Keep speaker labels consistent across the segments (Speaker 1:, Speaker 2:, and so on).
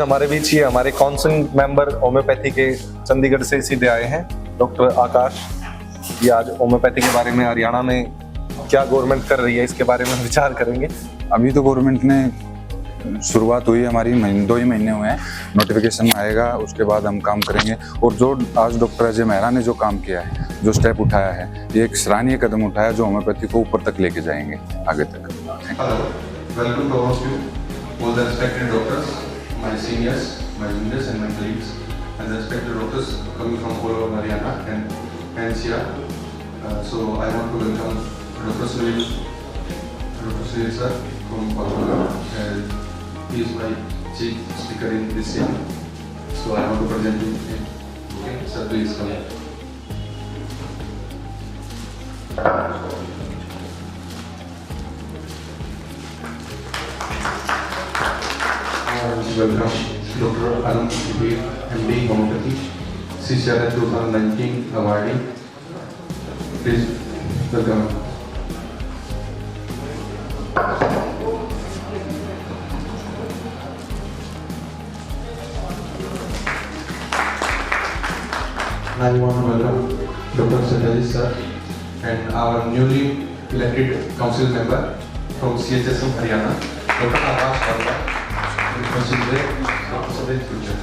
Speaker 1: हमारे बीच ही हमारे council member homeopathy के चंडीगढ़ से सीधे आए हैं, डॉक्टर आकाश। ये आज होम्योपैथी के बारे में हरियाणा में क्या गवर्नमेंट कर रही है इसके बारे में विचार करेंगे।
Speaker 2: अभी तो गवर्नमेंट ने शुरुआत हुई, हमारी 2 ही महीने हुए हैं, नोटिफिकेशन आएगा उसके बाद हम काम करेंगे। और जो आज डॉक्टर अजय मेहरा ने जो काम किया है, जो स्टेप उठाया है, ये एक सराहनीय कदम उठाया जो होम्योपैथी को ऊपर तक लेके जाएंगे आगे तक।
Speaker 3: Welcome to all of you, all the respected doctors, my seniors, my juniors and my colleagues, and the respected doctors coming from all over Haryana and NCR. So I want to welcome Dr. Sunil sir from Kolkata. He is my chief speaker in this year. So I want to present him. Okay, sir, please come. Welcome Dr. Anand Subir, MD Homeopathy, CCRN 2019 awardee. Please welcome. I want to welcome Dr. Satyaji sir and our newly elected council member from CHSM Haryana, Dr. Akash Varma. Consider the future.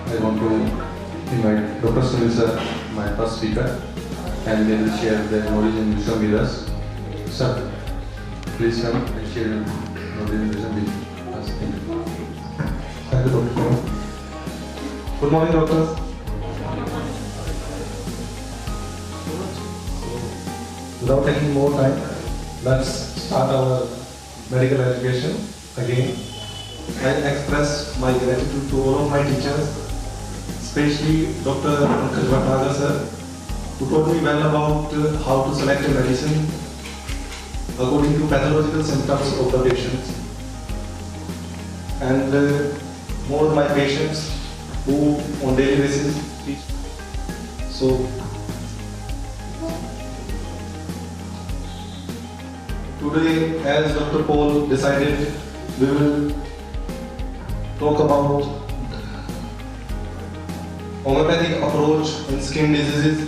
Speaker 3: I want to invite Dr. Sunil sir, my first speaker, and they will share their knowledge and wisdom with us. Sir, please come and share your knowledge and wisdom with us. Thank you. Thank you, Dr. Good morning, doctors. Without taking more time, let's start our medical education again. I express my gratitude to all of my teachers, especially Dr. Pankaj Bhattacharya sir, who taught me well about how to select a medicine according to pathological symptoms of the patient. And more my patients who on daily basis teach. So, today, as Dr. Paul decided, we will talk about homeopathic approach in skin diseases.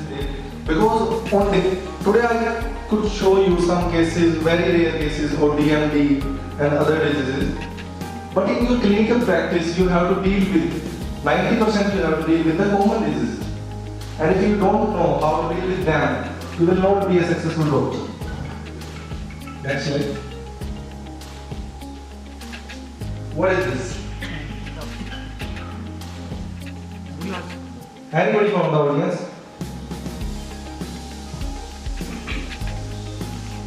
Speaker 3: Because today I could show you some cases, very rare cases of DMD and other diseases. But in your clinical practice, you have to deal with 90% you have to deal with the common diseases. And if you don't know how to deal with them, you will not be a successful doctor. That's it. What is this? Anybody from the audience?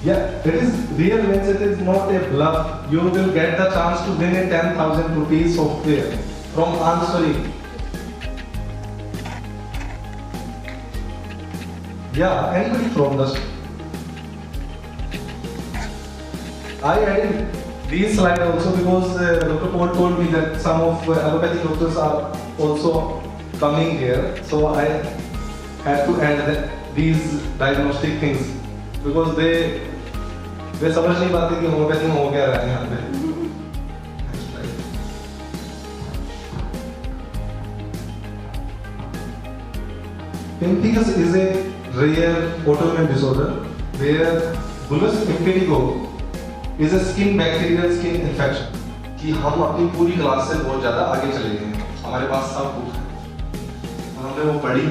Speaker 3: Yeah, it is real means it is not a bluff. You will get the chance to win a 10,000 rupees software from answering. Yeah, anybody from the I added these slides also because Dr. Paul told me that some of allopathic doctors are also coming here. So I had to add these diagnostic things because they समझ नहीं पाते कि homeopathy में हो क्या रहा है यहाँ पे. Pemphigus is a rare autoimmune disorder where bullous impetigo is a skin bacterial skin infection. कि हम अपनी पूरी क्लास से बहुत ज़्यादा आगे चले गए हैं, हमारे पास सब बुक है, हमने वो पढ़ी.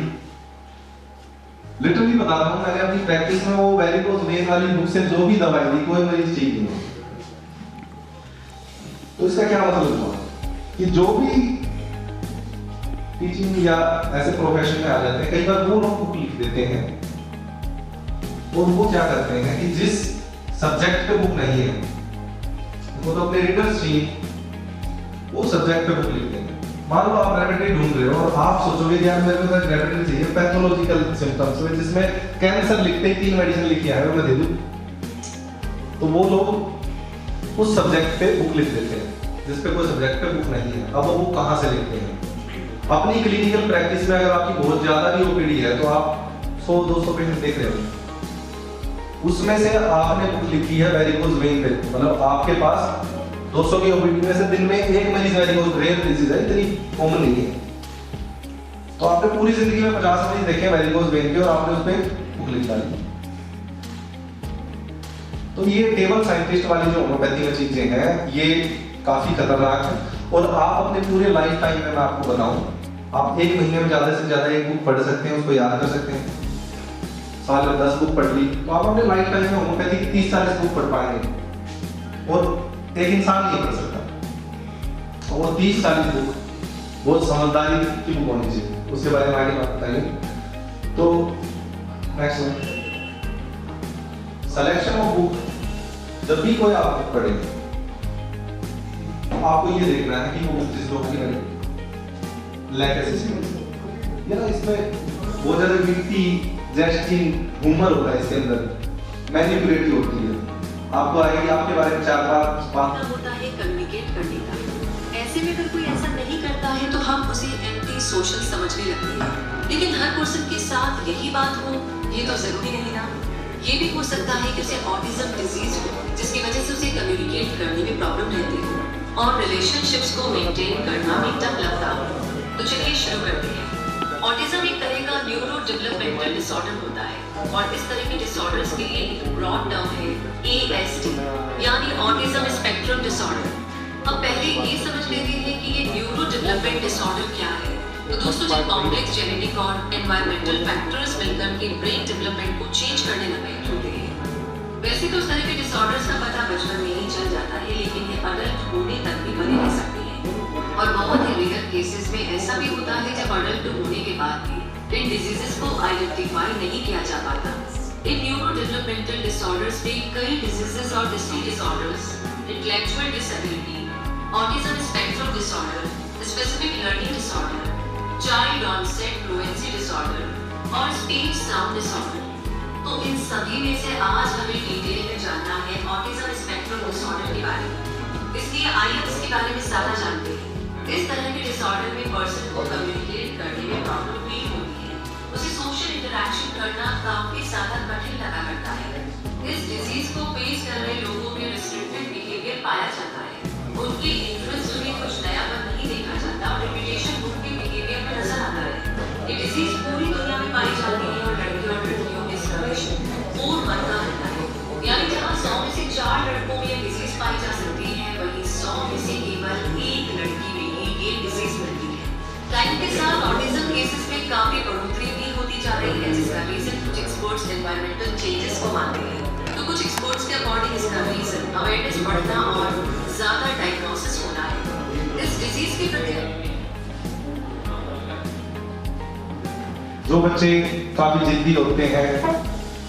Speaker 3: लिटरली बता रहा हूँ, मैंने अपनी प्रैक्टिस में वो वेरिकोज वेन वाली बुक से जो भी दवाई दी, कोई मरीज ठीक नहीं है. तो इसका क्या मतलब हुआ कि जो भी टीचिंग या ऐसे प्रोफेशन में आ जाते हैं, कई बार वो लोग बुक लिख देते हैं और वो क्या करते हैं कि जिस सब्जेक्ट पे बुक नहीं है, वो तो अपने रीडर्स चाहिए, वो सब्जेक्ट पे बुक लिखते हैं. मान लो आप रेमेडी ढूंढ रहे हो और आप सोचोगे कि यार मेरे को तो रेमेडी चाहिए पैथोलॉजिकल सिम्टम्स में, जिसमें कैंसर लिखते ही 3 मेडिसिन लिखी है मैं दे दूं, तो वो लोग उस सब्जेक्ट पे बुक लिख देते हैं जिस पे कोई सब्जेक्ट पे बुक नहीं है. अब वो कहाँ से लिखते हैं? अपनी क्लिनिकल प्रैक्टिस में अगर आपकी बहुत ज्यादा भी ओपीडी है तो आप 100-200 पेशेंट देख रहे हो, उसमें से आपने बुक लिखी है वेरिकोज वेन पे, मतलब आपके पास 200 की ओपीडी में से दिन में एक मरीज वेरिकोज, रेयर डिजीज है, इतनी कॉमन नहीं है। तो आपने पूरी जिंदगी में 50 मरीज देखे वेरिकोज वेन के और आपने उस पर बुक लिख डाली। तो ये टेबल साइंटिस्ट वाली जो होम्योपैथी में चीजें हैं ये काफी खतरनाक है। और आप अपने पूरे लाइफ टाइम में, मैं आपको बताऊं, आप एक महीने में ज्यादा से ज्यादा एक बुक पढ़ सकते हैं, उसको याद कर सकते हैं। साल में 10 बुक पढ़ ली तो आप अपने लाइफ टाइम में होम्योपैथी की 30-40 बुक पढ़ पाएंगे, और एक इंसान नहीं पढ़ सकता। और वो 30-40 बुक बहुत समझदारी की बुक होनी चाहिए, उसके बारे में आगे बात बताइए। तो नेक्स्ट सिलेक्शन ऑफ बुक, जब भी कोई आप बुक पढ़ेंगे आपको ये देखना है कि वो बुक जिस लोग की बनी लैकेसिस या इसमें बहुत ज्यादा गिनती, जेस्टिंग, ह्यूमर होता है इसके अंदर, मैनिपुलेटिव होती है। आपको आएगी आपके बारे में 4-5 बात
Speaker 4: होता है कम्युनिकेट करने का। ऐसे में अगर कोई ऐसा नहीं करता है तो हम उसे एंटी सोशल समझने लगते हैं। लेकिन हर पर्सन के साथ यही बात हो ये तो जरूरी नहीं ना। ये भी हो सकता है कि उसे ऑटिज्म डिजीज हो जिसकी वजह से उसे कम्युनिकेट करने में प्रॉब्लम रहती हो और रिलेशनशिप्स को मेंटेन करना भी टफ लगता हो। तो चलिए शुरू करते हैं। ऑटिज्म एक तरह का न्यूरो डेवलपमेंटल डिसऑर्डर होता है और इस तरह के डिसऑर्डर्स के लिए एक ब्रॉड टर्म है ASD यानी ऑटिज्म स्पेक्ट्रम डिसऑर्डर। अब पहले ये समझ लेते हैं कि ये न्यूरो डेवलपमेंट डिसऑर्डर क्या है। तो दोस्तों जब कॉम्प्लेक्स जेनेटिक और एनवायरमेंटल फैक्टर्स मिलकर के ब्रेन डेवलपमेंट को चेंज करने लगे होते हैं। वैसे तो इस तरह के डिसऑर्डर्स का पता बचपन में ही चल जाता है, लेकिन ये अडल्ट होने तक भी बने रह सकते हैं और बहुत ही रेयर केसेस में ऐसा भी होता है जब अडल्ट होने के बाद भी इन डिजीजेस को आइडेंटिफाई नहीं किया जा पाता। इन न्यूरो डेवलपमेंटल डिसऑर्डर्स में कई डिजीजेस और disorders, intellectual disability, autism spectrum disorder, specific learning disorder, child onset fluency disorder और स्पीच साउंड डिसऑर्डर। तो इन सभी में से आज हमें डिटेल में जानना है ऑटिज्म स्पेक्ट्रम डिसऑर्डर के बारे में। इसलिए आइए इसके बारे में ज्यादा जानते हैं। इस तरह के डिसऑर्डर में पर्सन को कम्युनिकेट करने में प्रॉब्लम फील होती है, उसे सोशल इंटरेक्शन करना काफी ज्यादा कठिन लगा करता है। इस डिजीज को फेस कर रहे लोगों में रिस्ट्रिक्टेड बिहेवियर पाया जाता है, उनके इंटरेस्ट में कुछ नयापन नहीं देखा जाता और रेपुटेशन उनके बिहेवियर में नजर आता है। ये डिजीज पूरी दुनिया में पाई जाती है और लड़के और लड़कियों के सर्वेक्षण 4-1 का रहता है, यानी जहाँ 100 में से 4 लड़कों में ये डिजीज पाई जा सकती है वहीं 100 में से केवल 1 लड़की में ही ये डिजीज मिलती है। टाइम के साथ ऑटिज्म केसेस में काफी बढ़ोतरी भी होती जा रही है, जिसका रीजन कुछ एक्सपर्ट्स एनवायरमेंटल चेंजेस को मानते हैं। तो कुछ एक्सपर्ट्स के अकॉर्डिंग इसका रीजन अवेयरनेस बढ़ना और ज्यादा डायग्नोसिस होना है। इस डिजीज के प्रति
Speaker 3: जो बच्चे काफी जिद्दी होते हैं,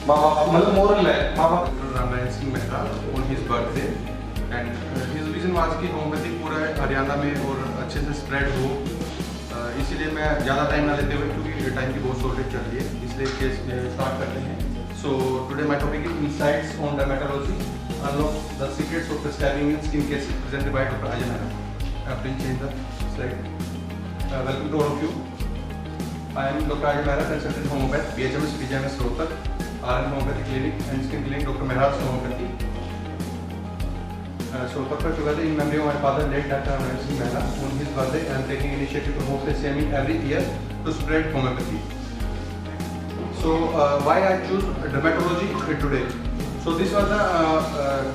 Speaker 3: माँ बाप मतलब मोरल है, माँ बाप
Speaker 5: Ramnarayan Singh Mehra on his birthday and his vision was कि होम्योपैथी पूरा हरियाणा में और अच्छे से स्प्रेड हो। इसीलिए मैं ज़्यादा टाइम ना लेते हुए, क्योंकि टाइम की बहुत शॉर्टेज चल रही है, इसलिए केस स्टार्ट करते हैं। So today my topic is insights on dermatology, unlock the secrets of prescribing in skin cases presented by doctor Ajay Mehra. Please change the slide. Welcome to all of you. I am Dr. Ajay Mehra, consultant homeopath, BHMS, BJMS Rohtak, RN Homeopathy Clinic and Skin Clinic, Dr. Mehraj Homeopathy. So, purpose together in memory of my father, late Dr. Ramnaran Singh Mehra. On his birthday, I am taking initiative to host a seminar every year to spread homeopathy. So, why I choose dermatology today? So, this was the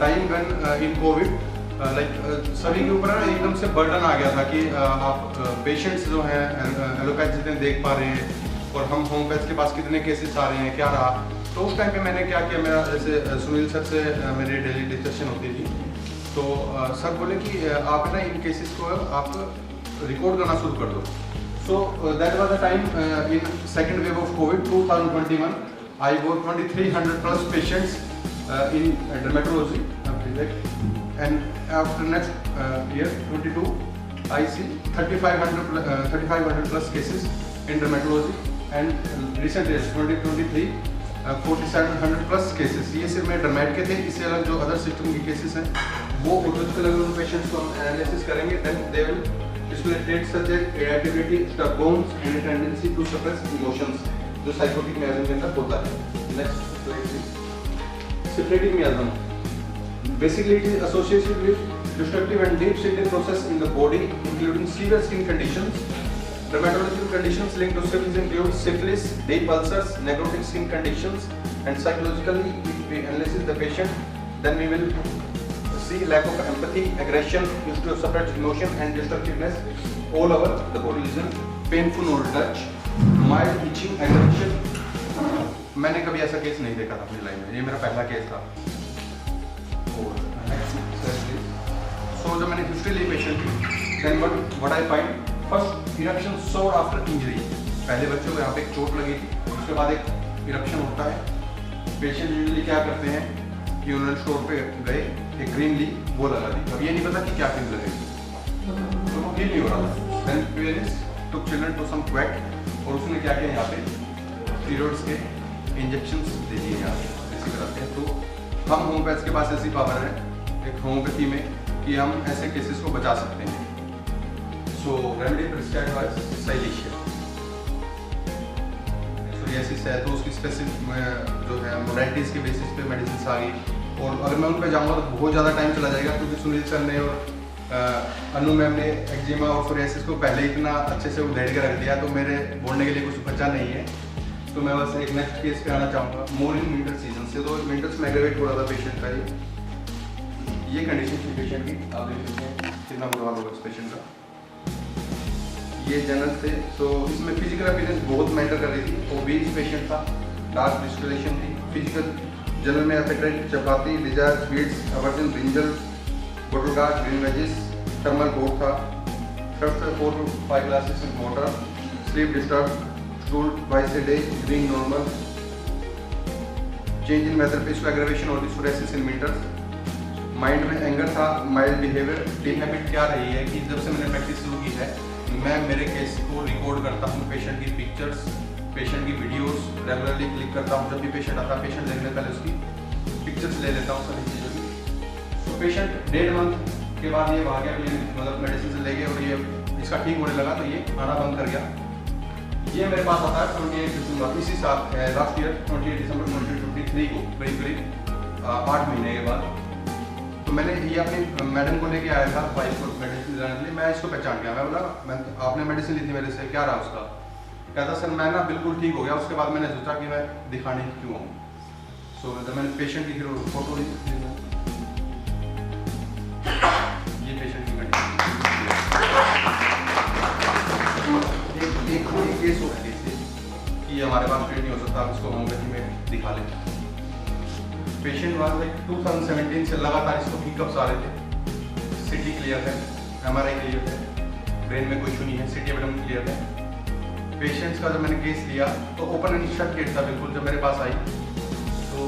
Speaker 5: time when in COVID. सभी के ऊपर एकदम से burden आ गया था कि आप patients जो हैं एलोपैथ जितने देख पा रहे हैं और हम होम्योपैथ के पास कितने केसेस आ रहे हैं, क्या रहा। तो उस टाइम पे मैंने क्या किया, मेरा जैसे सुनील सर से मेरी डेली डिस्कशन होती थी, तो सर बोले कि आप ना इन केसेस को आप रिकॉर्ड करना शुरू कर दो। So that was the time in second wave of Covid 2021 I work 2300+ patients in dermatology, and after next year 22 I see 3500 plus cases in dermatology, and recent years 2023 4700 plus cases। ये सिर्फ मैं डर्मेट के थे, इससे अलग जो अदर सिस्टम के cases हैं वो ऑटोलॉजिकल अगर उन पेशेंट्स को हम एनालिसिस करेंगे then they will display traits such as irritability, stub bones and a tendency to suppress emotions। जो साइकोटिक मियाज्म के अंदर होता है। Next slide, syphilitic मियाज्म basically it is associated with destructive and deep-seated process in the body including severe skin conditions. Dermatological conditions linked to syphilis include syphilis, deep ulcers, necrotic skin conditions, and psychologically if we analyze the patient, then we will see lack of empathy, aggression, used to suppressed emotion and destructiveness all over the body region, painful or touch, mild itching, aggression. मैंने कभी ऐसा case नहीं देखा था अपनी life में, ये मेरा पहला केस था। So जब मैंने हिस्ट्री ली पेशेंट की, then what I find, first eruption sore after injury, पहले बच्चों को यहाँ पे एक चोट लगी थी, उसके बाद एक इरप्शन होता है। पेशेंट यूजुअली क्या करते हैं कि उन्होंने स्टोर पे गए, एक क्रीम ली, वो लगा दी, अब ये नहीं पता कि क्या क्रीम लगेगी, तो वो फील नहीं हो रहा था। Then parents took children to some quack, और उसने क्या किया यहाँ पे स्टीरॉइड्स के इंजेक्शंस दे दिए यहाँ पे इसी तरह के। तो हम होम्योपैथ्स के पास ऐसी पावर है एक होम्योपैथी में कि हम ऐसे केसेस को बचा सकते हैं। सो remedy prescribed bye silicea, psoriasis है तो उसकी स्पेसिफिक जो है मोडालिटीज़ के बेसिस पे मेडिसिन आ गई, और अगर मैं उन पर जाऊँगा तो बहुत ज़्यादा टाइम चला जाएगा, क्योंकि सुनील सर ने और अनु मैम ने एक्जिमा और सोरियासिस को पहले इतना अच्छे से उधेड़ के रख दिया, तो मेरे बोलने के लिए कुछ बचा नहीं है। तो मैं बस एक नेक्स्ट केस पे आना चाहूँगा, मोर इन विंटर सीजन से। तो विंटर्स में एग्रेवेट हो रहा था पेशेंट का, ये कंडीशन थी पेशेंट की, आप देख सकते हैं कितना बुरा हाल होगा इस पेशेंट का। ये जनरल थे, तो इसमें फिजिकल अपीयरेंस बहुत मैटर कर रही थी। ओबीज पेशेंट था, डार्क डिस्कलेशन थी, फिजिकल जनरल में appetite, chapati, desire, sweets, aversion, brinjal, bottle gourd, green veggies, thermal coat था, 4 to 5 glasses of water, sleep disturbed, stool twice a day, being normal, change in weather, facial aggravation or psoriasis in winters, mind में anger था, mild behaviour. D habit क्या रही है कि जब से मैंने प्रैक्टिस शुरू की है, मैं मेरे केस को रिकॉर्ड करता हूँ, पेशेंट की पिक्चर्स, पेशेंट की वीडियोस रेगुलरली क्लिक करता हूँ। जब भी पेशेंट आता है, पेशेंट देखने पहले उसकी पिक्चर्स ले लेता हूँ सभी चीज़ों की। तो पेशेंट 1.5 मंथ के बाद ये भाग गया, मतलब मेडिसिन से ले गए और ये इसका ठीक होने लगा, तो ये आना बंद कर गया। ये मेरे पास आता है 28 दिसंबर इसी साल, लास्ट ईयर 28 दिसंबर 2023 को, करीब 8 महीने के बाद। तो मैंने ये अपनी मैडम को लेके आया था, वाइफ को मेडिसिन दिलाने के लिए। मैं इसको पहचान गया, मैं बोला आपने मेडिसिन ली थी मेरे से, क्या रहा उसका? कहता सर मैं ना बिल्कुल ठीक हो गया। उसके बाद मैंने सोचा कि मैं दिखाने क्यों आऊँ। सो मैंने पेशेंट की फिर फोटो ली, ये पेशेंट की कंडीशन। एक केस हो गया कि हमारे पास ट्रीट नहीं हो सकता, आप इसको होम्योपैथी में दिखा लें। पेशेंट वाज लाइक 2017 से लगातार इसको हिकअप्स आ रहे थे, सीटी क्लियर है, एमआरआई क्लियर है, ब्रेन में कोई इशू नहीं है, सीटी एबडोमेन क्लियर है। पेशेंट्स का जब मैंने केस लिया तो ओपन एंड शट केस था बिल्कुल। जब मेरे पास आई तो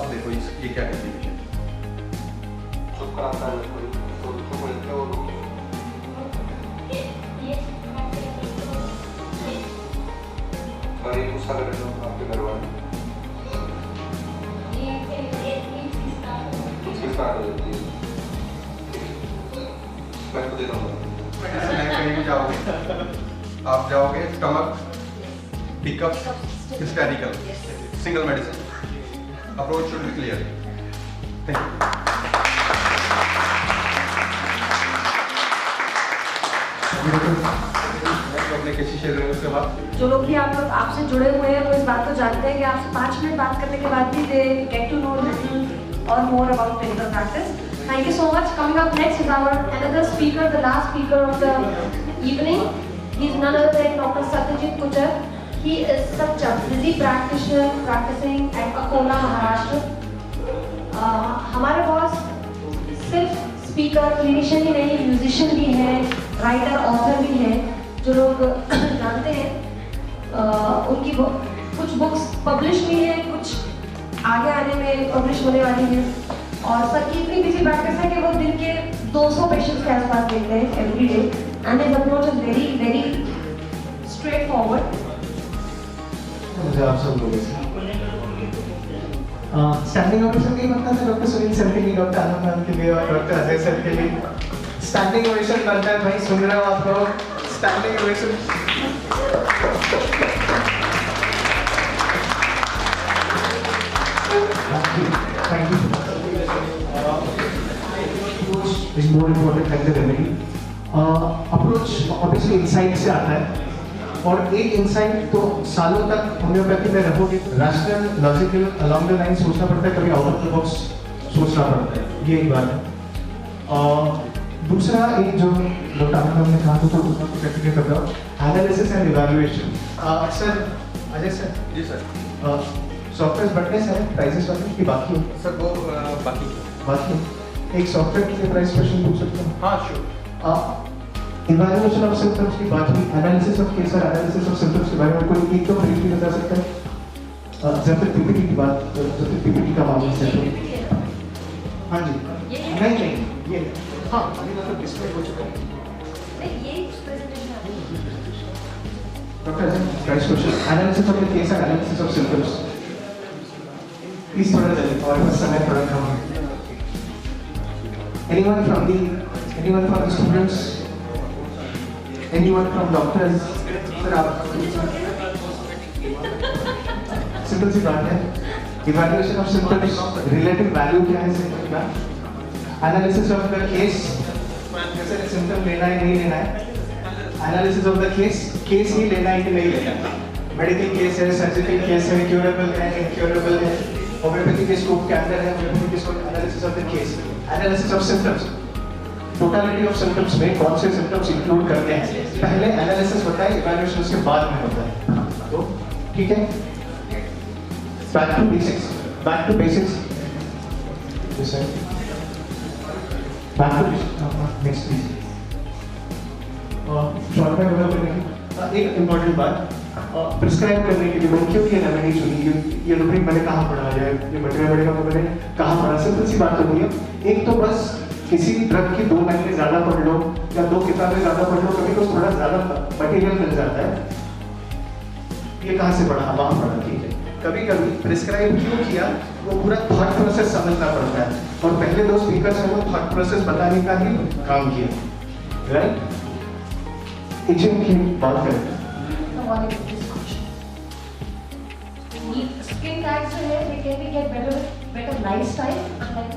Speaker 5: अब देखो ये क्या कहती है पेशेंट, चुप कराता है कोई तो उसको बोलते हैं वो गुस्सा कर रहे हो आपके घर वाले, स्टार्ट हो जाती है। मैं तो दे रहा हूँ, कहीं भी जाओगे आप जाओगे stomach, hiccups, hysterical, single medicine, approach should be clear. Thank you. अपने केसेस शेयर करेंगे उसके बाद।
Speaker 6: जो लोग भी आप लोग आपसे जुड़े हुए हैं वो इस बात को जानते हैं कि आपसे 5 मिनट बात करने के बाद भी they get to know little or more about clinical practice. Thank you so much. Coming up next is our another speaker, the last speaker of the evening. He is none other than Dr. Satyajit Kuchar. He is such a busy practitioner practicing at Akola, Maharashtra. हमारे पास सिर्फ speaker, clinician ही नहीं, musician भी हैं, writer, author भी हैं। जो लोग जानते हैं उनकी कुछ बुक्स पब्लिश भी हैं, कुछ आगे आने में पब्लिश होने वाली है। और सर की इतनी बिजी प्रैक्टिस है कि वो दिन के 200 पेशेंट्स के आसपास देखते हैं every day, and his approach is very very straight forward.
Speaker 7: मुझे आप सब लोगों से स्टैंडिंग ओवेशन नहीं बनता था डॉक्टर सुनील सर के लिए, डॉक्टर आनंद मैम के लिए और डॉक्टर अजय सर के लिए। स्टैंडिंग ओवेशन बनता है भाई, सुन रहे हो आप लोग? Standing ovation. Thank you. Is more important than the remedy. Approach obviously insight से आता है और एक इंसाइट तो सालों तक होम्योपैथी में रहोगे, rational logical along the line सोचना पड़ता है, कभी आउट ऑफ द बॉक्स सोचना पड़ता है, ये एक बात है। दूसरा एक जो डॉक्टर आनंद ने कहा तो उसका प्रैक्टिकल कर रहा हूँ, analysis and evaluation. Sir Ajay sir
Speaker 5: ji sir.
Speaker 7: Software बढ़ने से प्राइसेस बढ़ने की बाकी है
Speaker 5: सर वो बाकी
Speaker 7: एक सॉफ्टवेयर के प्राइस क्वेश्चन पूछ सकते हैं?
Speaker 5: हाँ श्योर।
Speaker 7: इवैल्यूएशन ऑफ सिम्टम्स की बात हुई, एनालिसिस ऑफ केस और एनालिसिस ऑफ सिम्टम्स के बारे में कोई एक तो ब्रीफली बता सकता है? जब तक पीपीटी की बात, जब तक पीपीटी का मामला है तो हाँ जी, नहीं ये हाँ अभी मतलब डिस्प्ले हो चुका है। Doctor price question, analysis of the case और एनालिसिस ऑफ सिम्टम्स, प्लीज थोड़ा जल्दी, और बस समय थोड़ा कम है। Anyone from the students? Anyone from doctors? Sir आप सिंपल सी बात है, evaluation of symptoms, relative value क्या है सिम्टम का, एनालिसिस ऑफ द केस, जैसे सिम्टम लेना है नहीं लेना है, एनालिसिस ऑफ द केस ही लेना है कि नहीं लेना है, मेडिकल केस है, सर्जिकल केस है, क्यूरेबल है, इनक्यूरेबल है, होम्योपैथी के स्कोप के अंदर है, होम्योपैथी के scope, analysis of the case, analysis of symptoms, totality of symptoms में कौन से सिम्टम्स इंक्लूड करते हैं, पहले एनालिसिस होता है, इवैल्यूएशन उसके बाद में होता है। तो ठीक है, back to basics yes sir, back to next please. Short में डेवलप करने की एक इम्पॉर्टेंट बात, प्रिस्क्राइब करने के लिए मैंने क्यों ये रेमेडी चुनी, ये रूब्रिक मैंने कहाँ पढ़ा है, ये मटेरियल पढ़ेगा मैंने कहाँ पढ़ा, सिंपल सी बात हो गई है। एक तो बस किसी ड्रग की 2 लाइनें ज़्यादा पढ़ लो या 2 किताबें ज़्यादा पढ़ लो, कभी तो थोड़ा ज़्यादा मटेरियल मिल जाता है, ये कहाँ से पढ़ा, वहाँ पढ़ा, ठीक है। कभी कभी प्रिस्क्राइब क्यों किया वो पूरा थॉट प्रोसेस समझना पड़ता है, और पहले 2 स्पीकर्स ने वो थॉट प्रोसेस बताने का ही काम किया, राइट। इचिंग की बात करें,
Speaker 6: Skin tags जो है, they can be get better lifestyle, like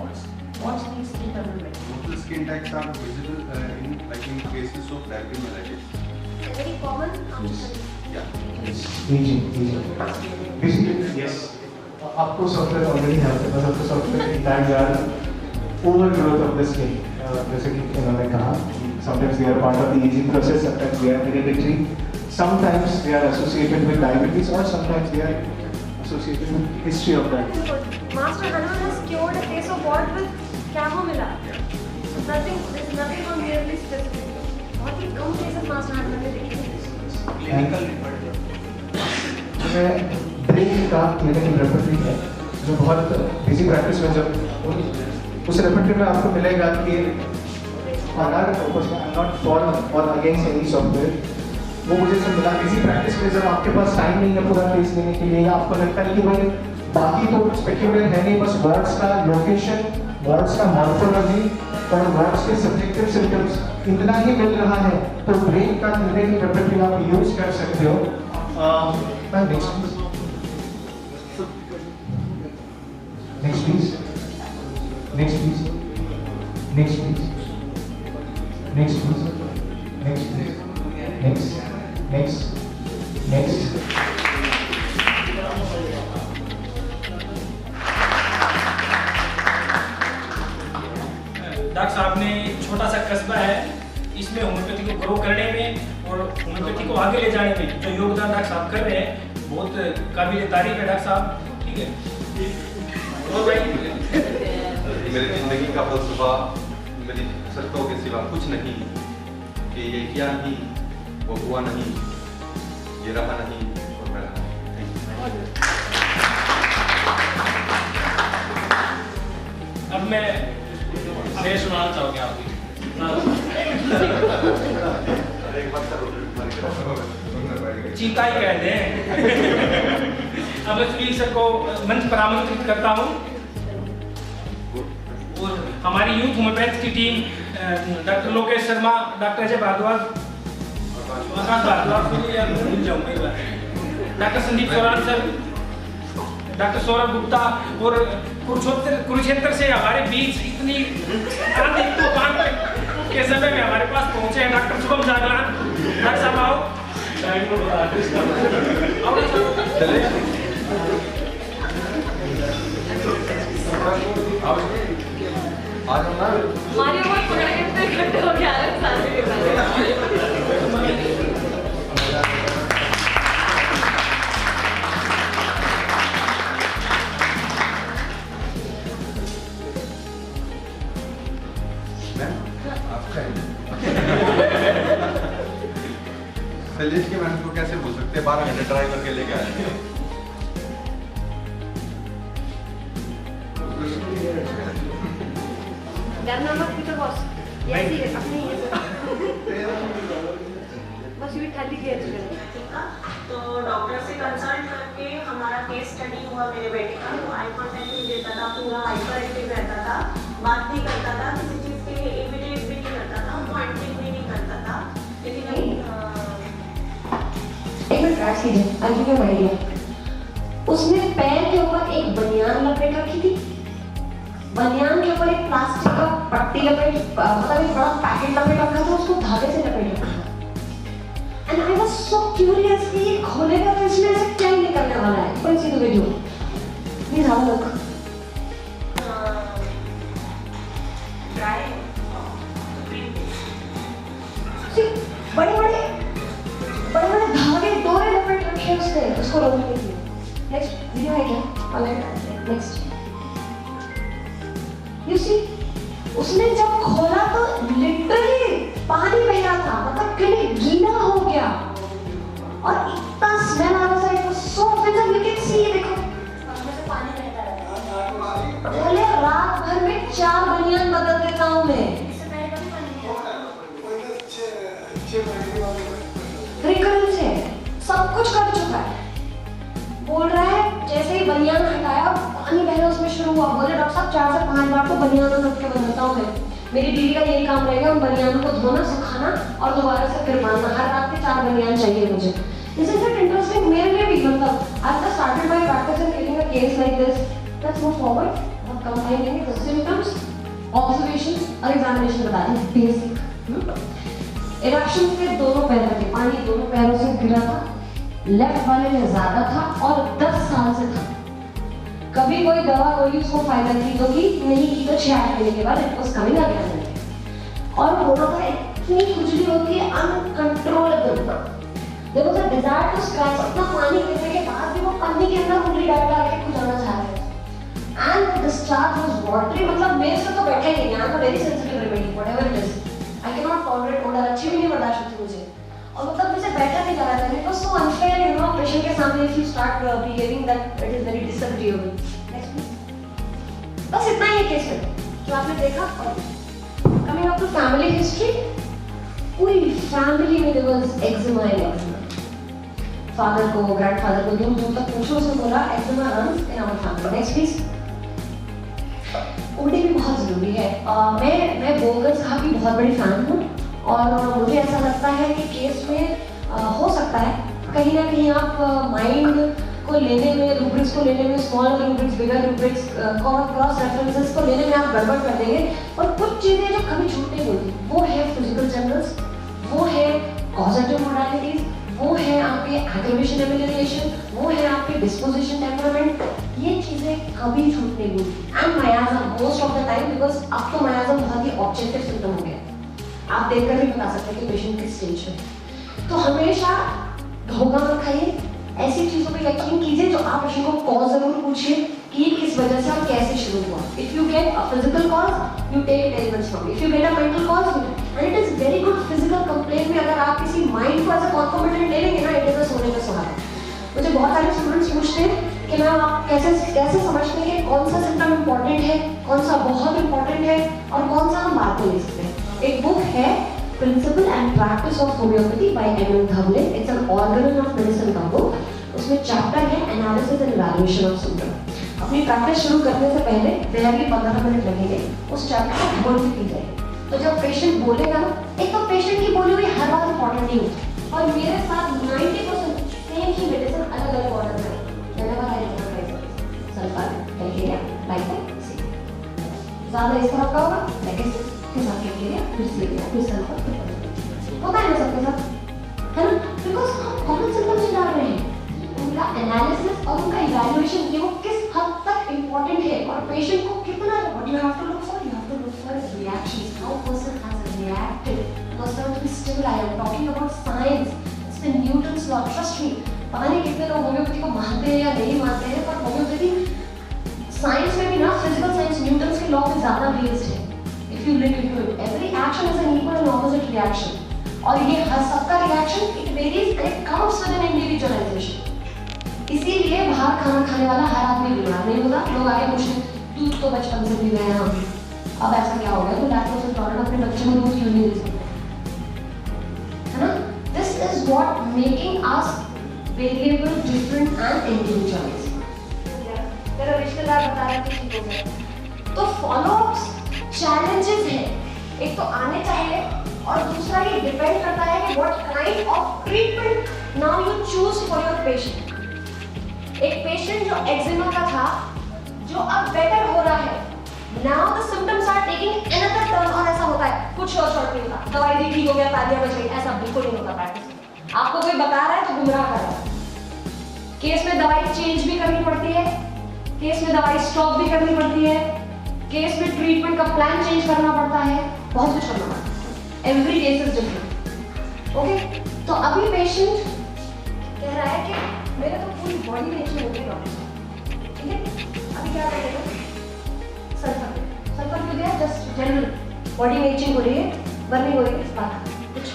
Speaker 6: what's the skin development?
Speaker 5: The skin tags are visible in cases of dermatologist.
Speaker 6: Very common.
Speaker 5: Yeah.
Speaker 7: aging. Basically, yes. आपको सॉफ्टवेयर ऑलरेडी है, आपके पास आपको सॉफ्टवेयर की tags are over growth of the skin, जैसे कि इन्होंने कहा, sometimes they are part of the aging process, sometimes they are hereditary, sometimes they are associated with diabetes, or sometimes they are associated with history of that.
Speaker 6: Master Hanuman has cured a case of what with chamomilla. So there's nothing on merely specific. बहुत ही कम cases Master Hanuman ने देखे हैं.
Speaker 7: Brain का clinical repertory है जो बहुत busy practice में, जब उस रेपर्टरी में आपको मिलेगा कि नॉट फॉर और अगेंस्ट एनी सॉफ्टवेयर, वो मुझे सब मिला बिजी प्रैक्टिस में, जब आपके पास टाइम नहीं है पूरा केस लेने के लिए, या आपको लगता है कि भाई बाकी तो स्पेक्युलर है नहीं, बस वर्ड्स का लोकेशन, वर्ड्स का मॉर्फोलॉजी और वर्ड्स के सब्जेक्टिव सिम्टम्स इतना ही मिल रहा है, तो ब्रेन का क्लिनिकल रेपर्टरी आप यूज कर सकते हो। Next please. Next please. Next please. Next please. Next please. Next. Next. Next.
Speaker 8: Doctor साहब ने छोटा सा कस्बा है, इसमें होम्योपैथी को ग्रो करने में और होम्योपैथी को आगे ले जाने में जो योगदान डॉक्टर साहब कर रहे हैं बहुत काबिल तारीफ है डॉक्टर साहब, ठीक है। और भाई
Speaker 5: मेरी जिंदगी का फलसफा मेरी शर्तों के सिवा कुछ नहीं, कि ये किया नहीं, वो हुआ नहीं, ये रहा नहीं और मैं रहा नहीं।
Speaker 8: अब मैं सुनाना चाहूँगी आपको चीता ही कह दें। अब स्पीकर को मंच पर आमंत्रित करता हूँ और हमारी यूथ होम्योपैथ की team doctor Lokesh Sharma, doctor Ajay Bhardwaj, Akash Bhardwaj, भूल जाऊँगा, doctor Sandeep Sauran sir, doctor Saurabh Gupta और कुरुक्षेत्र से हमारे बीच इतनी आंधी तूफान के समय में हमारे पास पहुंचे हैं डॉक्टर शुभम जागलान। डॉक्टर साहब आओ।
Speaker 6: हमारी उम्र पकड़ के इतने इकट्ठे हो गया है सारे के सारे।
Speaker 5: शैलेश के मैम को कैसे बोल सकते हैं 12 घंटे ड्राइव करके लेके आए।
Speaker 6: डरना मत पीछे बॉस, ये ऐसी है अपनी बस ये खाली के
Speaker 9: तो डॉक्टर से कंसल्ट करके हमारा केस स्टडी हुआ मेरे बेटे का। वो आई कॉन्टैक्ट नहीं देता था, पूरा हाइपर एक्टिव रहता था, बात नहीं करता था, किसी चीज़ के लिए इमिडिएट भी नहीं करता था, पॉइंटिंग भी नहीं करता था। लेकिन
Speaker 6: एक मिनट राज कीजिए, आगे क्या बढ़िया। उसने पैर के ऊपर एक बनियान लपेट रखी थी, बनियान के ऊपर एक प्लास्टिक का पट्टी लपेट मतलब एक बड़ा पैकेट लपेट रखा था, उसको धागे से लपेट रखा था। And I was so curious कि ये खोलेगा तो इसमें से क्या निकलने वाला है। कोई सी video please how look
Speaker 9: dry
Speaker 6: बड़े बड़े धागे डोरे लपेट रखे उसने उसको रोकने के लिए। नेक्स्ट वीडियो है क्या? ऑलराइट नेक्स्ट यू सी उसने जब खोला तो लिटरली पानी बह रहा था, मतलब कहीं गीला हो गया और इतना स्मेल आ रहा था। It was so offensive, you can see, देखो उसमें से पानी बहता रहता है। बोले रात भर में 4 बनियान बदल देता हूं मैं। रिकरेंस है, सब कुछ कर चुका है। बोल रहा है जैसे ही बनियान हटाया पानी बहना उसमें शुरू हुआ। बोले डॉक्टर साहब 4 से 5 बार तो बनियान रख के बनाता हूँ मैं। मेरी बीवी का यही काम रहेगा, उन बनियानों को धोना, सुखाना और दोबारा से फिर बांधना। हर रात के 4 बनियान चाहिए मुझे। दिस इज इट इंटरेस्टिंग मेरे लिए भी। मतलब I just started my practice in taking a case like this. Let's move forward. अब कंबाइन करेंगे द सिम्पटम्स, ऑब्जर्वेशंस और एग्जामिनेशन बता दें बेसिक। इरेक्शन के दोनों पैरों के पानी दोनों पैरों से गिरा था, लेफ्ट वाले में ज्यादा था और 10 साल से था। कभी कोई दवा कोई उसको फायदा की तो की, नहीं की तो 6 महीने के बाद इट वाज कमिंग अगेन। और हो रहा था इतनी खुजली होती है uncontrollable. There was a desire to scratch. इतना पानी गिरने के बाद भी वो पन्नी के अंदर उंगली डाल के खुजाना चाह रहे थे। And the discharge was watery. मतलब मेरे से तो बैठा ही नहीं। I am a very sensitive remedy whatever it is. I can not tolerate odour. अच्छी भी नहीं बर्दाश्त होती मुझे और मतलब मुझे बैठा नहीं जा रहा था। It was so unfair you know patient के सामने if you start behaving that it is very disagreeable. Next please. बस इतना ही केस है जो आपने देखा। Coming up to family history, पूरी फैमिली में there was eczema and eczema. Father को ग्रैंडफादर को दूर तक पूछो, उसने बोला eczema runs in our family. Next please. उल्टी भी बहुत जरूरी है। मैं बोगस कहा की बहुत बड़ी फैन हूँ और मुझे ऐसा लगता है कि केस में हो सकता है कहीं ना कहीं आप माइंड को लेने में, रूब्रिक्स को लेने में, स्मॉल रूब्रिक्स, बिगर रूब्रिक्स, क्रॉस रेफरेंसेस को लेने में आप गड़बड़ कर देंगे। और कुछ चीज़ें जो कभी छूट नहीं होती वो है फिजिकल जर्नल्स, वो है कॉजेटिव मोडालिटीज, वो है आपके एग्रीवेशन एमिलिएशन, वो है आपके डिस्पोजिशन टेम्परामेंट। ये चीज़ें कभी छूट नहीं होती। And miasm most of the time, because अब तो मायाज़म बहुत ही ऑब्जेक्टिव सिम्टम हो गया। आप देखकर भी बता सकते हैं कि पेशेंट किस स्टेज में। तो हमेशा धोखा मत खाइए, ऐसी चीज़ों पे यकीन कीजिए जो आप पेशेंट को कॉज जरूर पूछिए कि ये किस वजह से और कैसे शुरू हुआ। If you get a physical cause, you take elements from. If you get a mental cause, and it is very good physical complaint में अगर आप किसी माइंड को एज अ कॉन्फिडेंट ले लेंगे ना, इट इज अ सोने का सुहागा। मुझे बहुत सारे स्टूडेंट्स पूछते हैं कि मैम आप कैसे समझते हैं कि कौन सा सिम्टम इंपॉर्टेंट है, कौन सा बहुत इंपॉर्टेंट है और कौन सा हम बाद में ले सकते हैं। एक बुक है principle and practice of homeopathy by M Dhawale. It's an organon of medicine का बुक। उसमें चैप्टर है analysis and evaluation of symptom. अपनी प्रैक्टिस शुरू करने से पहले बेहद 15 मिनट लगेंगे उस चैप्टर को बोलने की जाए। तो जब पेशेंट बोलेगा ना, एक तो पेशेंट की बोली हुई हर बात इंपॉर्टेंट नहीं होती और मेरे साथ 90% सेम ही मेडिसिन अलग अलग ऑर्डर में। Whenever I recognize it, sulfur, like that. ज़्यादा इस तरह का होगा लेकिन फिर सल्फर होता है ना सबके साथ, है ना? बिकॉज हम कॉमन सिम्टम्स ही डाल रहे हैं, उनका एनालिसिस और उनका इवैल्यूएशन ये वो किस हद तक इम्पोर्टेंट है और पेशेंट को कितना what you have to look for reactions, how person has reacted to a certain stimuli. I am talking about science, it's the Newton's law, trust me. पता नहीं कितने लोग होम्योपैथी को मानते हैं या नहीं मानते हैं, पर होम्योपैथी साइंस में भी ना फिजिकल साइंस न्यूटन्स के लॉ पे ज़्यादा बेस्ड है। If you look into it, every action is an equal and opposite reaction. और ये हर सबका reaction it varies and it comes with an individualization. इसीलिए बाहर खाना खाने वाला हर आदमी बीमार नहीं होता। लोग आगे पूछते दूध तो बचपन से पी रहे हैं हम, अब ऐसा क्या हो गया तो लैक्टोज इंटॉलरेंट अपने बच्चे को दूध क्यों नहीं दे सकते, है ना? This is what making us variable, different and individualized. तेरा रिश्तेदार बता रहा है ठीक हो गया, तो follow-ups चैलेंजेस है, एक तो आने चाहिए और दूसरा ये डिपेंड करता है कि what kind of treatment now you choose for your patient. एक पेशेंट जो एक्जिमा का था जो अब बेटर हो रहा है, now the symptoms are taking another turn, और ऐसा होता है कुछ और शॉर्ट नहीं होता, दवाई दी ठीक हो गया तालियां बज गई, ऐसा बिल्कुल नहीं होता प्रैक्टिस में। आपको कोई बता रहा है तो गुमराह कर रहा है। केस में दवाई चेंज भी करनी पड़ती है, केस में दवाई स्टॉप भी करनी पड़ती है, केस में ट्रीटमेंट का प्लान चेंज करना पड़ता है, बहुत कुछ करना पड़ता है। Every case is different. Okay, तो अभी पेशेंट कह रहा है कि मेरे तो पूरी बॉडी में इश्यू हो गई डॉक्टर, ठीक है? अभी क्या करेगा? सल्फर क्यों दिया? जस्ट जनरल बॉडी में इचिंग हो रही है, बर्निंग हो रही है, इस बात कुछ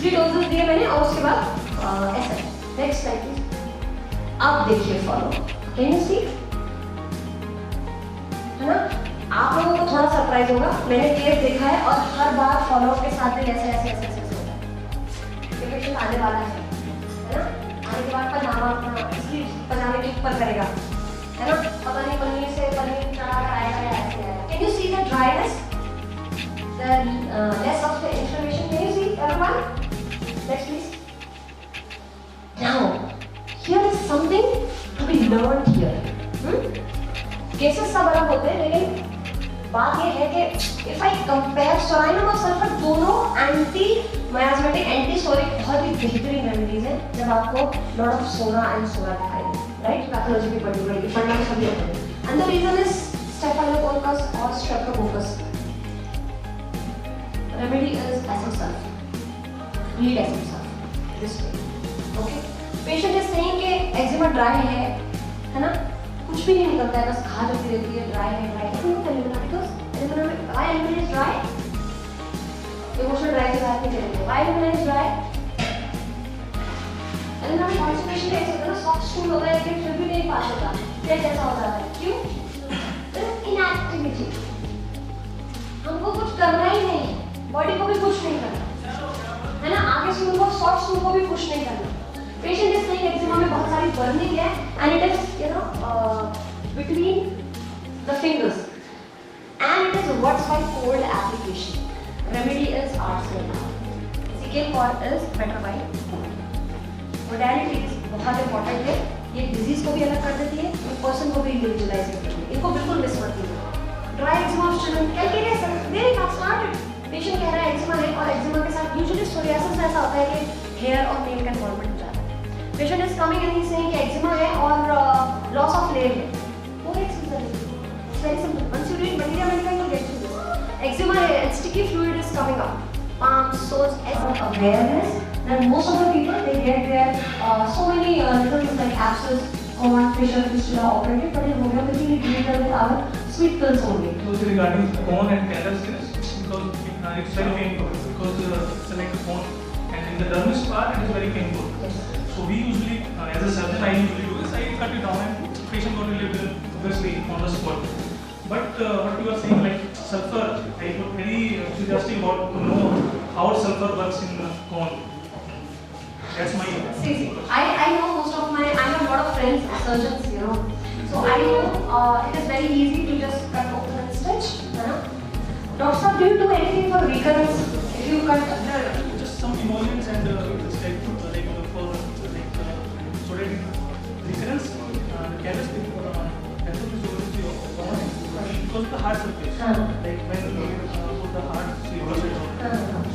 Speaker 6: 3 डोजेस दिए मैंने और उसके बाद ऐसा। Next slide please. अब देखिए फॉलो, कैन यू सी, है ना? आप लोगों को थोड़ा सरप्राइज होगा, मैंने केस देखा है और हर बार फॉलोअप के साथ भी ऐसे होता है। ये पेशेंट आने वाला है ना? आने के बाद पजामा अपना इसलिए पजामे के ऊपर करेगा, है ना? पता नहीं पनीर से पनीर चढ़ा कर आएगा या ऐसे आएगा। Can you see the dryness, the less of the inflammation? Can you see everyone? Next please. Now here is something to be learned here. Cases सब अलग होते हैं, लेकिन बात ये है कि इफ आई कंपेयर सोराइनम और सल्फर, दोनों एंटी मायास्मेटिक एंटी सोरिक बहुत ही बेहतरीन रेमेडीज हैं जब आपको लॉट ऑफ सोना एंड सोरा दिखाई दे, राइट? पैथोलॉजी की पढ़नी पड़ेगी, पढ़ना में सभी होते हैं। And the reason is staphylococcus और streptococcus. Remedy is acid sulphur, lead acid sulphur this way. Okay, patient is saying कि एक्जिमा ड्राई है ना? कुछ भी नहीं निकलता है, बस घा जमती रहती है, ड्राई है, ड्राई है। क्यों चलेगा? बिकॉज़ एलिमिना में why alumina is dry, emotional dry के साथ नहीं चलेंगे। Why alumina is dry, alumina में कॉन्स्टिपेशन का होता है ना, सॉफ्ट स्टूल होता है लेकिन फिर भी नहीं पास होता, फिर कैसा हो जाता है? क्यों? इनएक्टिविटी, हमको कुछ करना ही नहीं है, बॉडी को भी पुश नहीं करना, है ना? आगे से उनको सॉफ्ट स्टूल को भी पुश नहीं करना। पेशेंट इज सेइंग एक्जिमा में बहुत सारी बर्निंग है and it is you know between the fingers and it is what's called cold application. Remedy is arsenal. Ezekiel call is better by modalities बहुत important है, ये disease को भी अलग कर देती है, एक पर्सन को भी इंडिविजुअलाइज करती है, इनको बिल्कुल मिस मत कीजिए। Dry eczema of children, Calcarea very fast started, patient कह रहा है एक्जिमा है और एक्जिमा के साथ यूजुअली सोरियासिस ऐसा होता है कि हेयर और नेल का इन्वॉल्वमेंट हो जाता है। Patient is coming and he is saying कि एक्जिमा है और लॉस ऑफ नेल है। It's very simple. Once you read Materia Medica, you'll get through this. Eczema and sticky fluid is coming up. Palms, sores, as awareness that most of the people they get their so many little things like abscess, corn, fissure, fistula operated, but in homeopathy we treat them with our sweet pills only.
Speaker 8: So regarding cone and calluses, because it's very painful because it's like a cone, and in the dermis part it is very painful.
Speaker 6: Yes.
Speaker 8: So we usually, as a surgeon, I usually do is I cut it down and patient got relieved obviously on the spot. But what you are saying, like sulfur, I was very enthusiastic about to know how sulfur works in cone. That's my.
Speaker 6: See, I know most of my, I have a lot of friends, surgeons, you know. So I know it is very easy to just cut open and stitch. Doctor sir, do you do anything for recurrence? If you cut,
Speaker 8: Just some emollients and it's like for like so that recurrence, the callus because of the heart surface. Like when put the heart sleeper.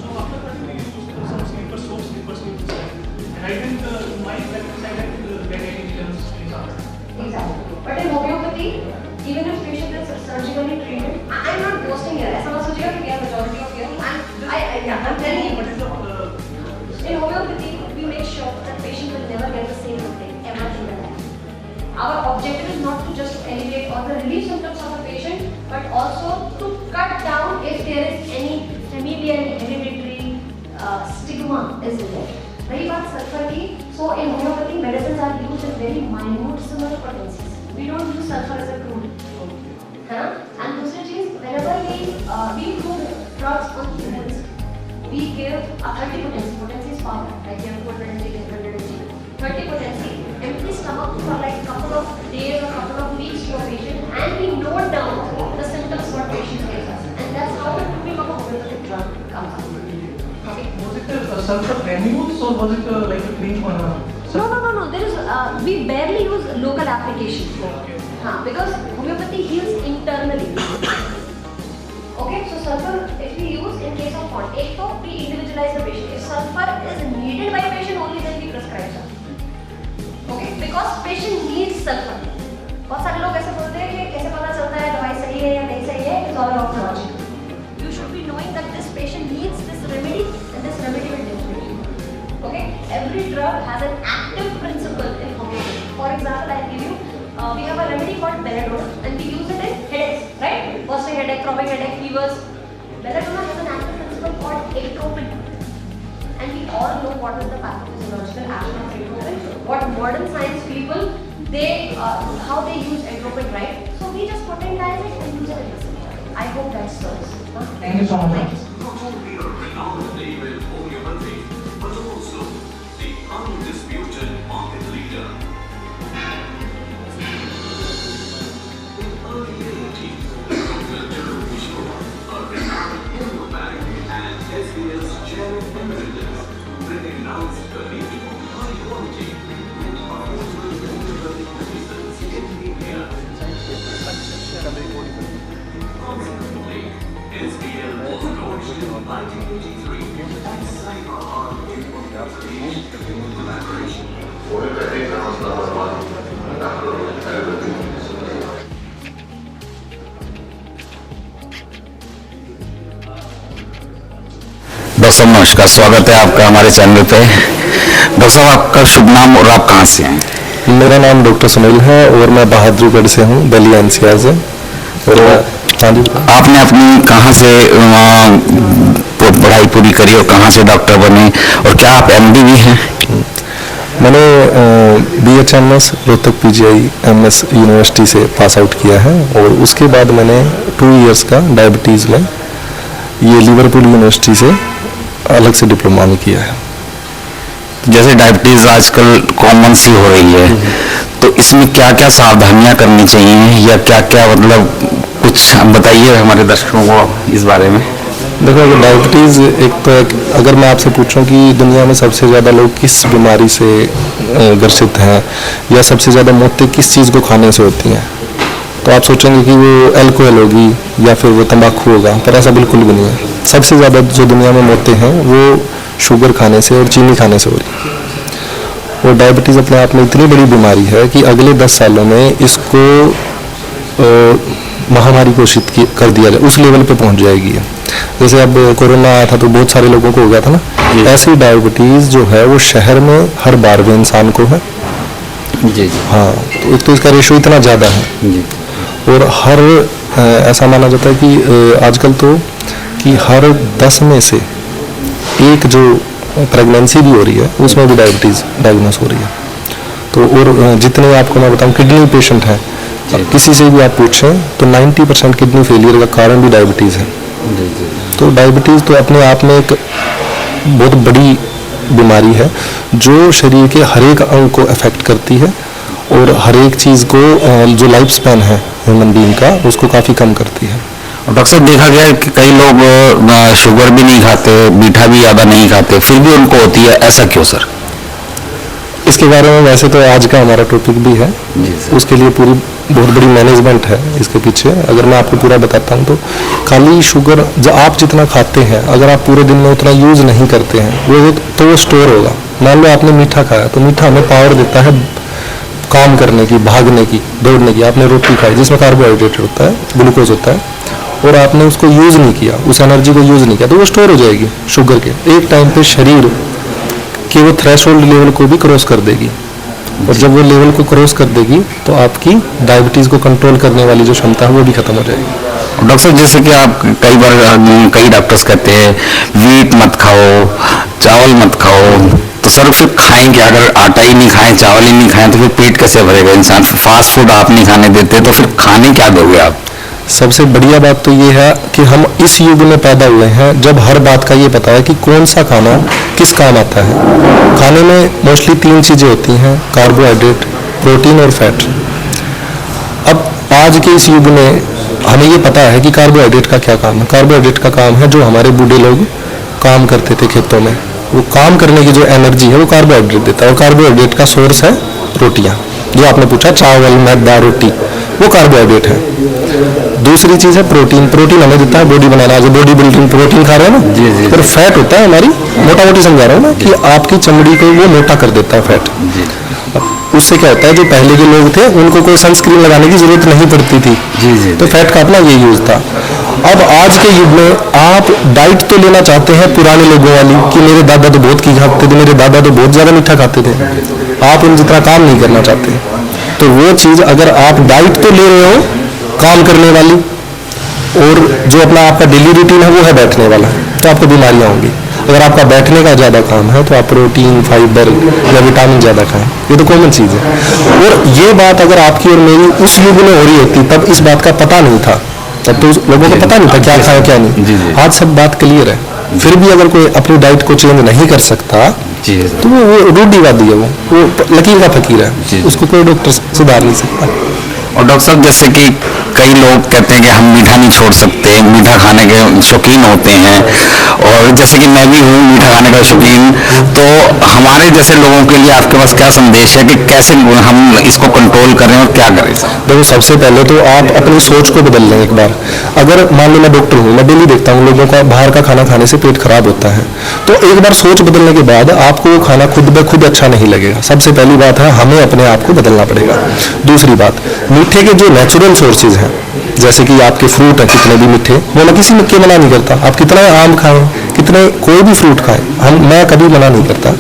Speaker 8: So after that we used some sleeper soap, sleepers. And I didn't, my practice, I didn't get any returns in heart.
Speaker 6: Exactly. But in homeopathy, even if patient is surgically treated, I'm not boasting here. ऐसा मत सोचिएगा कि majority of you, I'm telling you.
Speaker 8: What is the
Speaker 6: In homeopathy, we make sure that patient will never get the same complaint ever in their life. Our objective is not to just alleviate or the relief symptoms of the patient, but also to cut down if there is any familial hereditary stigma is there. रही बात sulfur की, so in homeopathy medicines are used in very minute similar potencies. We don't use sulfur as a crude. And दूसरी चीज, whenever we do drugs on humans, we give a 30 potency. Potency is power. Like you have 400 mg, 100 mg. 30 potency. Empty stomach for like couple of days or couple of weeks to a patient, and we note down the symptoms what patient gives us, and that's how the proving of a homeopathic drug comes out. Okay.
Speaker 8: was it sulfur granules or was it like a cream?
Speaker 6: No. There is we barely use local application.
Speaker 8: Okay.
Speaker 6: Because homeopathy heals internally. Okay, so sulfur if we use in case of what? Ek to we individualize the patient. If sulfur is needed by patient only, then we prescribe sulfur. Okay, because patient needs sulfur. बहुत सारे लोग ऐसे बोलते हैं कि कैसे पता चलता है दवाई सही है या नहीं सही है? It's all about logic. You should be knowing that this patient needs this remedy and this remedy will deliver you. Okay, every drug has an active principle in homeopathy. For example, I'll give you. We have a remedy called belladonna and we use it in headaches, right? Bursting headache, throbbing headache, fevers. Belladonna has an active principle called atropine. And we all know what is the pathophysiological action of atropine. What modern science people, how they use atropine, right? So we just potentialize it and use it in the center. I hope that serves.
Speaker 7: Thank you so much.
Speaker 6: Thank you.
Speaker 10: Not only a renowned name in homeopathy, but also the undisputed market leader. In early 80s, Dr. Jaru Kishore, a renowned homeopath and SBS chair emeritus, renounced the need for high quality and affordable homeopathic medicines in India. Consequently, SBL was launched in 1983 and Cyber Homeopathy collaboration.
Speaker 11: Doctor साहब नमस्कार, स्वागत है आपका हमारे channel पे। Doctor साहब आपका शुभ नाम और आप कहाँ से हैं?
Speaker 1: मेरा नाम डॉक्टर सुनील है और मैं बहादुरगढ़ से हूँ, दिल्ली एनसीआर से। और हाँ जी,
Speaker 11: आपने अपनी कहाँ से पढ़ाई पूरी करी और कहाँ से डॉक्टर बने और क्या आप एमडी भी हैं?
Speaker 1: मैंने BHMS Rohtak PGI MS university से पास आउट किया है और उसके बाद मैंने 2 इयर्स का डायबिटीज़ में ये लिवरपूल यूनिवर्सिटी से अलग से डिप्लोमा में किया है।
Speaker 11: जैसे डायबिटीज आजकल कॉमन सी हो रही है, तो इसमें क्या क्या सावधानियां करनी चाहिए या क्या क्या मतलब कुछ बताइए हमारे दर्शकों को इस बारे में।
Speaker 1: देखो, अगर डायबिटीज़ अगर मैं आपसे पूछूं कि दुनिया में सबसे ज़्यादा लोग किस बीमारी से ग्रसित हैं या सबसे ज़्यादा मौतें किस चीज़ को खाने से होती हैं, तो आप सोचेंगे कि वो अल्कोहल होगी या फिर वो तंबाकू होगा, पर ऐसा बिल्कुल भी नहीं है। सबसे ज़्यादा जो दुनिया में मौतें हैं वो शुगर खाने से और चीनी खाने से हो रही है। और डायबिटीज़ अपने आप में इतनी बड़ी बीमारी है कि अगले 10 सालों में इसको महामारी घोषित कर दिया जाए, उस लेवल पे पहुंच जाएगी। जैसे अब कोरोना आया था तो बहुत सारे लोगों को हो गया था ना, ऐसी डायबिटीज़ जो है वो शहर में हर 12वें इंसान को है।
Speaker 11: जी।
Speaker 1: हाँ, तो एक तो इसका रेशो इतना ज़्यादा है
Speaker 11: जी।
Speaker 1: और हर ऐसा माना जाता है कि आजकल तो कि हर 10 में से एक जो प्रेगनेंसी भी हो रही है उसमें भी डायबिटीज़ डायग्नोस हो रही है। तो और जितने आपको मैं बताऊं किडनी पेशेंट हैं, किसी से भी आप पूछें तो 90% किडनी फेलियर का कारण भी डायबिटीज़ है। तो डायबिटीज़ तो अपने आप में एक बहुत बड़ी बीमारी है जो शरीर के हर एक अंग को अफेक्ट करती है और हर एक चीज़ को जो लाइफ स्पैन है ह्यूमन बीइंग का उसको काफ़ी कम करती है।
Speaker 11: डॉक्टर साहब देखा गया है कि कई लोग शुगर भी नहीं खाते, मीठा भी ज़्यादा नहीं खाते, फिर भी उनको होती है, ऐसा क्यों सर?
Speaker 1: इसके बारे में वैसे तो आज का हमारा टॉपिक भी है, उसके लिए पूरी बहुत बड़ी मैनेजमेंट है इसके पीछे। अगर मैं आपको पूरा बताता हूँ तो खाली शुगर जो आप जितना खाते हैं, अगर आप पूरे दिन में उतना यूज़ नहीं करते हैं तो वो स्टोर होगा। मान लो आपने मीठा खाया तो मीठा हमें पावर देता है काम करने की, भागने की, दौड़ने की। आपने रोटी खाई जिसमें कार्बोहाइड्रेट होता है, ग्लूकोज होता है, और आपने उसको यूज़ नहीं किया, उस एनर्जी को यूज़ नहीं किया, तो वो स्टोर हो जाएगी शुगर के। एक टाइम पे शरीर के वो थ्रेशोल्ड लेवल को भी क्रॉस कर देगी, और जब वो लेवल को क्रॉस कर देगी तो आपकी डायबिटीज़ को कंट्रोल करने वाली जो क्षमता है वो भी खत्म हो जाएगी।
Speaker 11: डॉक्टर साहब, जैसे कि आप कई बार कई डॉक्टर्स कहते हैं वीट मत खाओ, चावल मत खाओ, तो सर फिर खाएं क्या? अगर आटा ही नहीं खाएं, चावल ही नहीं खाएं तो फिर पेट कैसे भरेगा इंसान? फास्ट फूड आप नहीं खाने देते तो फिर खाने क्या दोगे आप?
Speaker 1: सबसे बढ़िया बात तो ये है कि हम इस युग में पैदा हुए हैं जब हर बात का ये पता है कि कौन सा खाना किस काम आता है। खाने में मोस्टली 3 चीज़ें होती हैं, कार्बोहाइड्रेट, प्रोटीन और फैट। अब आज के इस युग में हमें ये पता है कि कार्बोहाइड्रेट का क्या काम है। कार्बोहाइड्रेट का काम है जो हमारे बूढ़े लोग काम करते थे खेतों में, वो काम करने की जो एनर्जी है वो कार्बोहाइड्रेट देता है, और कार्बोहाइड्रेट का सोर्स है रोटियाँ। जो आपने पूछा चावल, मैदा, रोटी, वो कार्बोहाइड्रेट है। दूसरी चीज़ है प्रोटीन। प्रोटीन हमें देता है बॉडी बनाना। जो बॉडी बिल्डिंग प्रोटीन खा रहे हैं ना,
Speaker 11: जी।
Speaker 1: फिर फैट होता है हमारी, मोटा मोटी समझा रहा हूँ ना, कि आपकी चमड़ी को वो मोटा कर देता है फैट। उससे क्या होता है, जो पहले के लोग थे उनको कोई सनस्क्रीन लगाने की जरूरत नहीं पड़ती थी, तो फैट का अपना ये यूज था। अब आज के युग में आप डाइट तो लेना चाहते हैं पुराने लोगों वाली, कि मेरे दादा तो बहुत घी खाते थे, मेरे दादा तो बहुत ज़्यादा मीठा खाते थे। आप उन जितना काम नहीं करना चाहते, तो वो चीज़ अगर आप डाइट तो ले रहे हो काम करने वाली, और जो अपना आपका डेली रूटीन है वो है बैठने वाला, तो आपको बीमारियां होंगी। अगर आपका बैठने का ज़्यादा काम है तो आप प्रोटीन, फाइबर या विटामिन ज़्यादा खाएं, ये तो कॉमन चीज़ है। और ये बात अगर आपकी और मेरी उस युग में हो रही होती तब इस बात का पता नहीं था, तब तो लोगों को पता नहीं था क्या खाएं क्या नहीं। आज सब बात क्लियर है। फिर भी अगर कोई अपनी डाइट को चेंज नहीं कर सकता तो वो रूढ़िवादी है, वो लकीर का फकीर है, उसको कोई डॉक्टर सुधार नहीं सकता।
Speaker 11: और डॉक्टर साहब, जैसे कि कई लोग कहते हैं कि हम मीठा नहीं छोड़ सकते, मीठा खाने के शौकीन होते हैं, और जैसे कि मैं भी हूँ मीठा खाने का शौकीन, तो हमारे जैसे लोगों के लिए आपके पास क्या संदेश है कि कैसे हम इसको कंट्रोल करें और क्या करें?
Speaker 1: देखो, सबसे पहले तो आप अपनी सोच को बदल लें एक बार। अगर मान लो मैं डॉक्टर हूँ, मैं डेली देखता हूँ लोगों का बाहर का खाना खाने से पेट खराब होता है, तो एक बार सोच बदलने के बाद आपको वो खाना खुद ब खुद अच्छा नहीं लगेगा। सबसे पहली बात है, हमें अपने आप को बदलना पड़ेगा। दूसरी बात, मीठे के जो नेचुरल सोर्सेज हैं, जैसे कि आपके फ्रूट हैं कितने भी मीठे, वो मैं किसी में के मना नहीं करता। आप कितना आम खाएं, कितने कोई भी फ्रूट खाएं, मैं कभी मना नहीं करता।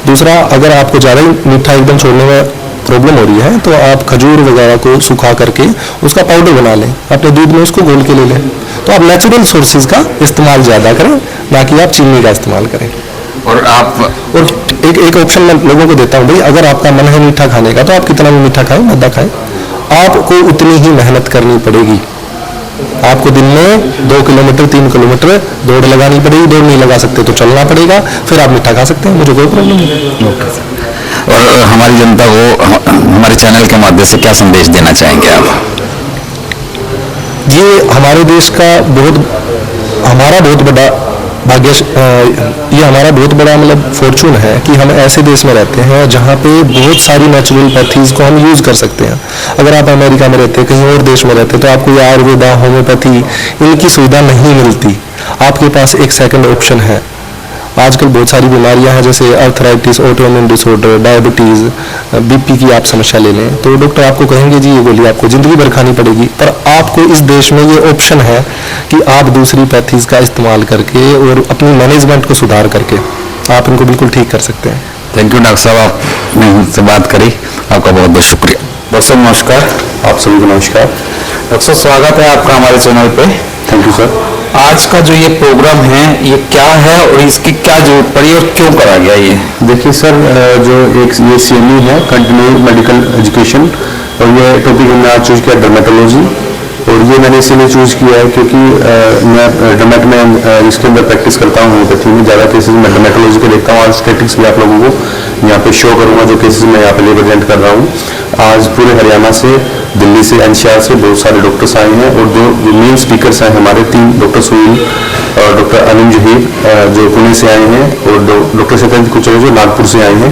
Speaker 1: दूसरा, अगर आपको ज़्यादा ही मीठा एकदम छोड़ने में प्रॉब्लम हो रही है तो आप खजूर वगैरह को सुखा करके उसका पाउडर बना लें, अपने दूध में उसको घोल के ले लें। तो आप नेचुरल सोर्सेज का इस्तेमाल ज़्यादा करें, ना कि आप चीनी का इस्तेमाल करें। और एक ऑप्शन मैं लोगों को देता हूँ, भाई अगर आपका मन है मीठा खाने का तो आप कितना भी मीठा खाएं, मैदा खाएं, आपको उतनी ही मेहनत करनी पड़ेगी। आपको दिन में 2 किलोमीटर 3 किलोमीटर दौड़ लगानी पड़ेगी। दौड़ नहीं लगा सकते तो चलना पड़ेगा, फिर आप मीठा खा सकते हैं, मुझे कोई प्रॉब्लम नहीं।
Speaker 11: और हमारी जनता को हमारे चैनल के माध्यम से क्या संदेश देना चाहेंगे आप?
Speaker 1: ये हमारे देश का हमारा बहुत बड़ा भाग्य, ये हमारा बहुत बड़ा मतलब फॉर्चून है कि हम ऐसे देश में रहते हैं जहाँ पे बहुत सारी नेचुरल पैथीज को हम यूज़ कर सकते हैं। अगर आप अमेरिका में रहते, कहीं और देश में रहते, तो आपको ये आयुर्वेदा, होम्योपैथी, इनकी सुविधा नहीं मिलती। आपके पास एक सेकंड ऑप्शन है। आजकल बहुत सारी बीमारियां हैं, जैसे arthritis, autoimmune disorder, diabetes, BP की आप समस्या ले लें, तो डॉक्टर आपको कहेंगे जी ये गोली आपको ज़िंदगी भर खानी पड़ेगी। पर आपको इस देश में ये ऑप्शन है कि आप दूसरी पैथीज़ का इस्तेमाल करके और अपनी मैनेजमेंट को सुधार करके आप इनको बिल्कुल ठीक कर सकते हैं।
Speaker 11: थैंक यू डॉक्टर साहब, आपने मुझसे बात करी, आपका बहुत बहुत शुक्रिया। डॉक्टर साहब नमस्कार।
Speaker 12: आप सभी को नमस्कार।
Speaker 11: डॉक्टर साहब, स्वागत है आपका हमारे चैनल पे।
Speaker 12: Thank you sir.
Speaker 11: आज का जो ये प्रोग्राम है ये क्या है और इसकी क्या जरूरत पड़ी और क्यों करा गया ये?
Speaker 12: देखिए सर, जो एक ये CME है, कंटिन्यू मेडिकल एजुकेशन, और ये टॉपिक हमने आज चूज किया डर्मेटोलॉजी। और ये मैंने इसीलिए चूज किया है क्योंकि मैं डर्मेट में इसके अंदर प्रैक्टिस करता हूँ। होम्योपैथी में ज़्यादा केसेस मैं डर्मेटोलॉजी के देखता हूँ। आज स्टैटिस्टिक्स भी आप लोगों को यहाँ पे शो करूँगा, जो केसेस मैं यहाँ पे रिप्रेजेंट कर रहा हूँ। आज पूरे हरियाणा से, दिल्ली से, NCR से बहुत सारे डॉक्टर्स आए हैं, और जो मेन स्पीकर्स हैं हमारे 3, डॉक्टर सुनील और डॉक्टर अनिल जहीर जो पुणे से आए हैं, और डॉक्टर सत्येंद्र कुचरे जो नागपुर से आए हैं।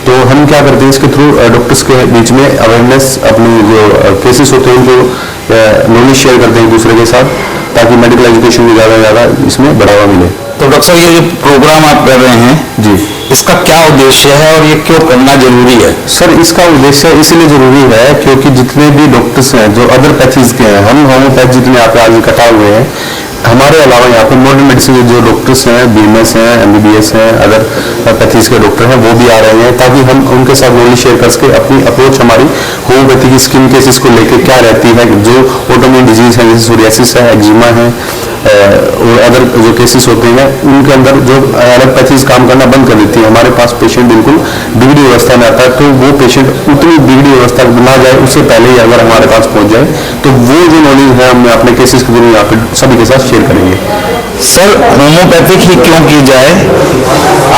Speaker 12: तो हम क्या करते हैं इसके थ्रू डॉक्टर्स के बीच में अवेयरनेस, अपनी जो केसेस होते हैं उनको नॉलेज शेयर करते हैं एक दूसरे के साथ, ताकि मेडिकल एजुकेशन को ज़्यादा से ज़्यादा इसमें बढ़ावा मिले।
Speaker 11: तो डॉक्टर साहब, ये जो प्रोग्राम आप कर रहे हैं
Speaker 12: जी,
Speaker 11: इसका क्या उद्देश्य है और ये क्यों करना जरूरी है?
Speaker 12: सर इसका उद्देश्य इसलिए जरूरी है क्योंकि जितने भी डॉक्टर्स हैं जो अदर पैथीज के हैं, हम होम्योपैथ जितने यहाँ पे आज इकट्ठा हुए हैं, हमारे अलावा यहाँ पे मॉडर्न मेडिसिन जो डॉक्टर्स हैं, BMS हैं, MBBS हैं, अदर पैथीज के डॉक्टर हैं, वो भी आ रहे हैं, ताकि हम उनके साथ नॉलेज शेयर कर सके। अपनी अप्रोच हमारी होम्योपैथी की स्किन केसेस को लेकर क्या रहती है, जो ऑटोइम्यून डिजीज है जैसे सोरियासिस है, एक्जिमा है और अदर जो केसेस होते हैं, उनके अंदर जो अलग पैथीज काम करना बंद कर देती है। हमारे पास पेशेंट बिल्कुल बिगड़ी अवस्था में आता है, तो वो पेशेंट उतनी बिगड़ी अवस्था में ना जाए, उससे पहले ही अगर हमारे पास पहुंच जाए, तो वो जो नॉलेज है हम अपने केसेस के थ्रू यहाँ पे सभी के साथ शेयर करेंगे।
Speaker 11: सर, होम्योपैथिक ही क्यों की जाए?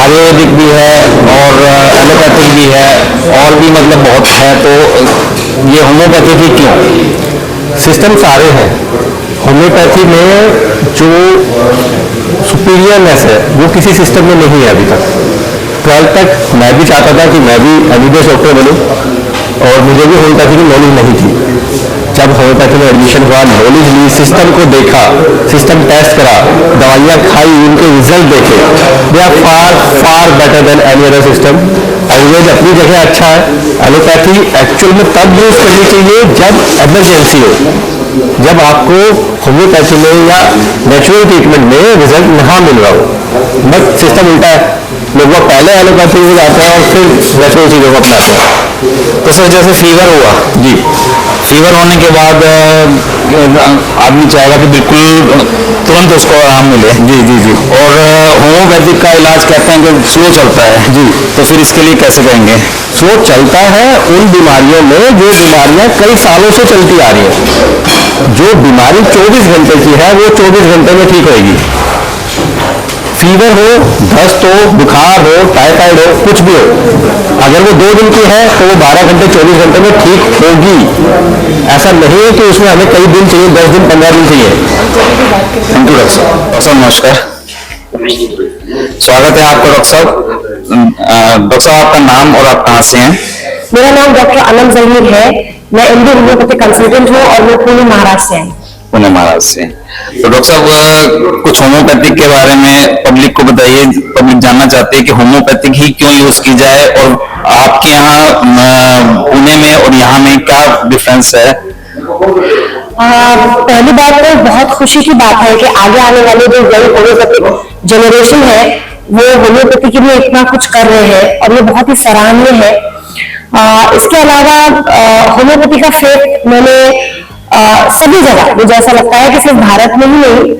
Speaker 11: आयुर्वेदिक भी है और एलोपैथिक भी है और भी मतलब बहुत है, तो ये होम्योपैथिक ही क्यों?
Speaker 13: सिस्टम सारे हैं। होम्योपैथी में जो सुपीरियरनेस है वो किसी सिस्टम में नहीं है अभी तक। 12th तक मैं भी चाहता था कि मैं भी MBBS डॉक्टर बनूं और मुझे भी होम्योपैथी की नॉलेज नहीं थी। जब होम्योपैथी में एडमिशन हुआ, नॉलेज ली, सिस्टम को देखा, सिस्टम टेस्ट करा, दवाइयाँ खाई, उनके रिजल्ट देखे, they are far better than any other system. Ayurveda अपनी जगह अच्छा है, एलोपैथी एक्चुअल में तब यूज करनी चाहिए जब इमरजेंसी हो, जब आपको होम्योपैथी में या नेचुरल ट्रीटमेंट में रिजल्ट नहीं मिल रहा हो। बट सिस्टम उल्टा है, लोग वो पहले एलोपैथी में जाते हैं और फिर नेचुरल चीज़ों को अपनाते हैं।
Speaker 11: तो सर, जैसे फीवर हुआ
Speaker 13: जी,
Speaker 11: फीवर होने के बाद आदमी चाहेगा कि बिल्कुल तुरंत उसको आराम मिले।
Speaker 13: जी जी जी।
Speaker 11: और होम्योपैथिक का इलाज कहते हैं कि स्लो चलता है
Speaker 13: जी,
Speaker 11: तो फिर इसके लिए कैसे कहेंगे?
Speaker 13: स्लो चलता है उन बीमारियों में जो बीमारियां कई सालों से चलती आ रही है। जो बीमारी 24 घंटे की है वो 24 घंटे में ठीक होगी। फीवर हो, दस्त हो, बुखार हो, टाइफाइड हो, कुछ भी हो, अगर वो 2 दिन की है तो वो 12 घंटे 24 घंटे में ठीक होगी। ऐसा नहीं है कि उसमें हमें कई दिन चाहिए, 10 दिन 15 दिन चाहिए।
Speaker 11: थैंक यू डॉक्टर साहब। डॉक्टर साहब नमस्कार, स्वागत है आपका डॉक्टर साहब। डॉक्टर साहब, आपका नाम और आप कहाँ से हैं?
Speaker 6: मेरा नाम डॉक्टर अनम जहीर है। मैं MD होम्योपैथिक कंसल्टेंट हूँ और मैं पुणे महाराष्ट्र से हूँ।
Speaker 11: पुणे महाराष्ट्र से। तो डॉक्टर साहब, कुछ होम्योपैथिक के बारे में पब्लिक को बताइए। पब्लिक जानना चाहती है कि होम्योपैथिक ही क्यों यूज की जाए और आपके यहाँ पुणे में और यहाँ में क्या डिफरेंस है?
Speaker 6: पहली बात तो बहुत खुशी की बात है कि आगे आने वाले जो यंग होम्योपैथिक जनरेशन है वो होम्योपैथी के लिए इतना कुछ कर रहे हैं और ये बहुत ही सराहनीय है। इसके अलावा होम्योपैथी का फेट मैंने सभी जगह, मुझे ऐसा लगता है कि सिर्फ भारत में ही नहीं,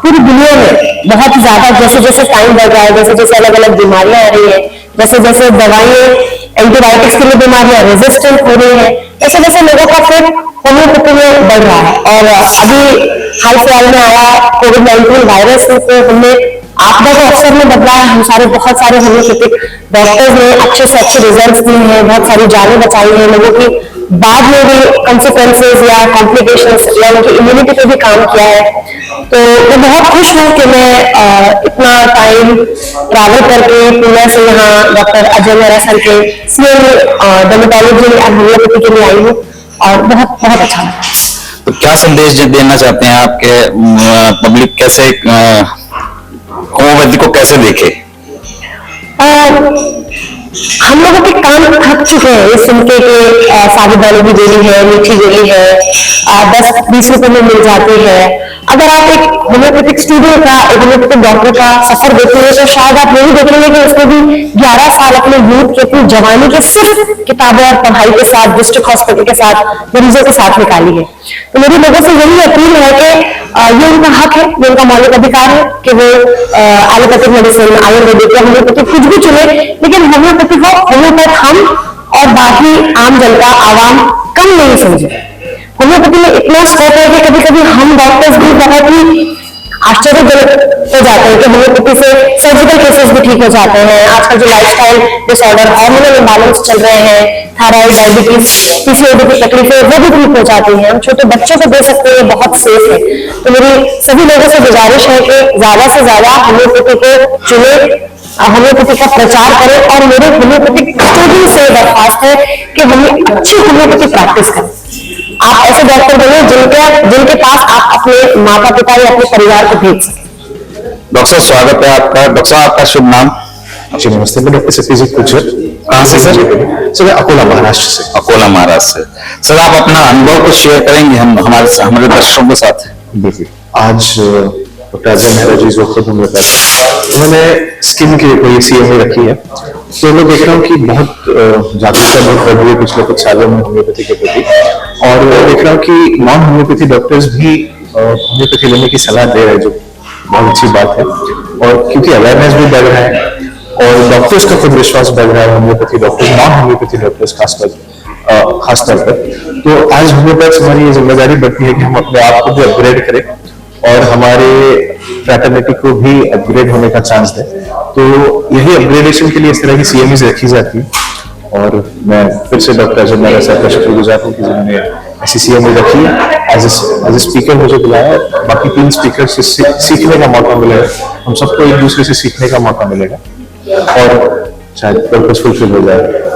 Speaker 6: पूरी दुनिया में बहुत ज्यादा, जैसे जैसे टाइम बढ़ रहा है, जैसे जैसे अलग अलग बीमारियां आ रही है, जैसे जैसे दवाइयां एंटीबायोटिक्स के लिए बीमारियां रेजिस्टेंट हो रही है, ऐसे जैसे लोगों का फेट होम्योपैथी में बढ़ रहा है। और अभी हाल फिलहाल में आया कोविड-19 वायरस में तो हमने आपदा को अवसर में बदला है। हम सारे बहुत सारे होम्योपैथिक डॉक्टर्स ने अच्छे से अच्छे रिजल्ट्स दिए हैं, बहुत सारी जानें बचाई हैं, लोगों की बाद में भी कॉन्सिक्वेंसेज या कॉम्प्लिकेशंस या उनकी इम्यूनिटी पे भी काम किया है। तो मैं बहुत खुश हूँ कि मैं इतना टाइम ट्रैवल करके पुणे से यहाँ डॉक्टर अजय मेहरा सर के डर्मेटोलॉजी एंड होम्योपैथी के लिए आई हूँ और बहुत बहुत अच्छा लगा।
Speaker 11: तो क्या संदेश देना चाहते हैं आपके पब्लिक, कैसे होम्योपैथी को कैसे देखे?
Speaker 6: हम लोगों के कान थक चुके हैं ये सुन के कि साबुदाना की गोली है, मीठी गोली है, 10-20 रुपए में मिल जाती है। अगर आप एक होम्योपैथिक स्टूडेंट का, एक होम्योपैथिक डॉक्टर का सफर देखेंगे तो शायद आप यही देखेंगे कि उसने भी 11 साल अपने यूथ के, अपनी जवानी के सिर्फ किताबों और पढ़ाई के साथ, डिस्ट्रिक्ट हॉस्पिटल के साथ, मरीजों के साथ निकाली है। तो मेरी लोगों से यही अपील है कि ये उनका हक है, ये उनका मौलिक अधिकार है कि वो एलोपैथिक मेडिसिन, आयुर्वेदिक या होम्योपैथिक कुछ भी चुने, लेकिन होम्योपैथिक हो, होम्योपैथ हम और बाकी आम जनता, आवाम कम नहीं समझे। होम्योपैथी में इतना स्कोप है कि कभी कभी हम डॉक्टर्स भी बहुत ही आश्चर्यजनक हो जाते हैं कि होम्योपैथी से सर्जिकल केसेस भी ठीक हो जाते हैं। आजकल जो लाइफस्टाइल डिसऑर्डर, हार्मोनल इम्बैलेंस चल रहे हैं, थायराइड, डायबिटीज, PCOD की तकलीफें, वो भी ठीक हो जाती हैं। हम छोटे बच्चों को दे सकते हैं, बहुत सेफ है। तो मेरी सभी लोगों से गुजारिश है कि ज्यादा से ज्यादा होम्योपैथी को चुने,
Speaker 14: होम्योपैथी का प्रचार करें और मेरे होम्योपैथिक स्टूडेंट से दरख्वास्त है कि हमें अच्छी होम्योपैथी प्रैक्टिस करें। आप ऐसे डॉक्टर बने जिनके पास आप अपने माता पिता या अपने परिवार को भेज सकें।
Speaker 11: डॉक्टर साहब स्वागत है आपका। डॉक्टर साहब आपका शुभ नाम?
Speaker 12: जी नमस्ते, मैं डॉक्टर सत्यजीत गुर्जर।
Speaker 11: कहाँ से सर?
Speaker 12: सर अकोला महाराष्ट्र से।
Speaker 11: अकोला महाराष्ट्र से। सर आप अपना अनुभव को शेयर करेंगे हमारे दर्शकों के साथ?
Speaker 12: बिल्कुल। आज डॉक्टर अजय मेहरा जी जो खुद होम्योपैथ, उन्होंने स्किन की कोई सीएमए रखी है, तो मैं देख रहा हूँ कि बहुत जागरूकता बहुत बढ़ रही है पिछले कुछ सालों में होम्योपैथी के प्रति, और देख रहा हूँ कि नॉन होम्योपैथी डॉक्टर्स भी होम्योपैथी लेने की सलाह दे रहे हैं, जो बहुत अच्छी बात है। और क्योंकि अवेयरनेस भी बढ़ रहा है और डॉक्टर्स का खुद विश्वास बढ़ रहा है, homeopathy doctors, non homeopathy doctors खासतौर पर, तो आज होम्योपैथ्स हमारी ये जिम्मेदारी बढ़ती है कि हम अपने आप को भी अपग्रेड करें और हमारे फ्रैटर्निटी को भी अपग्रेड होने का चांस दें। तो यही अपग्रेडेशन के लिए इस तरह की सीएमईज रखी जाती है, और मैं फिर से डॉक्टर अजय मेहरा साहब का शुक्रगुजार हूँ कि जिन्होंने ऐसी सीएमई रखी है। एज ए स्पीकर मुझे बुलाया, बाकी 3 स्पीकर से सीखने का मौका मिलेगा, हम सबको एक दूसरे से सीखने का मौका मिलेगा और शायद पर्पस फुलफिल हो जाएगा।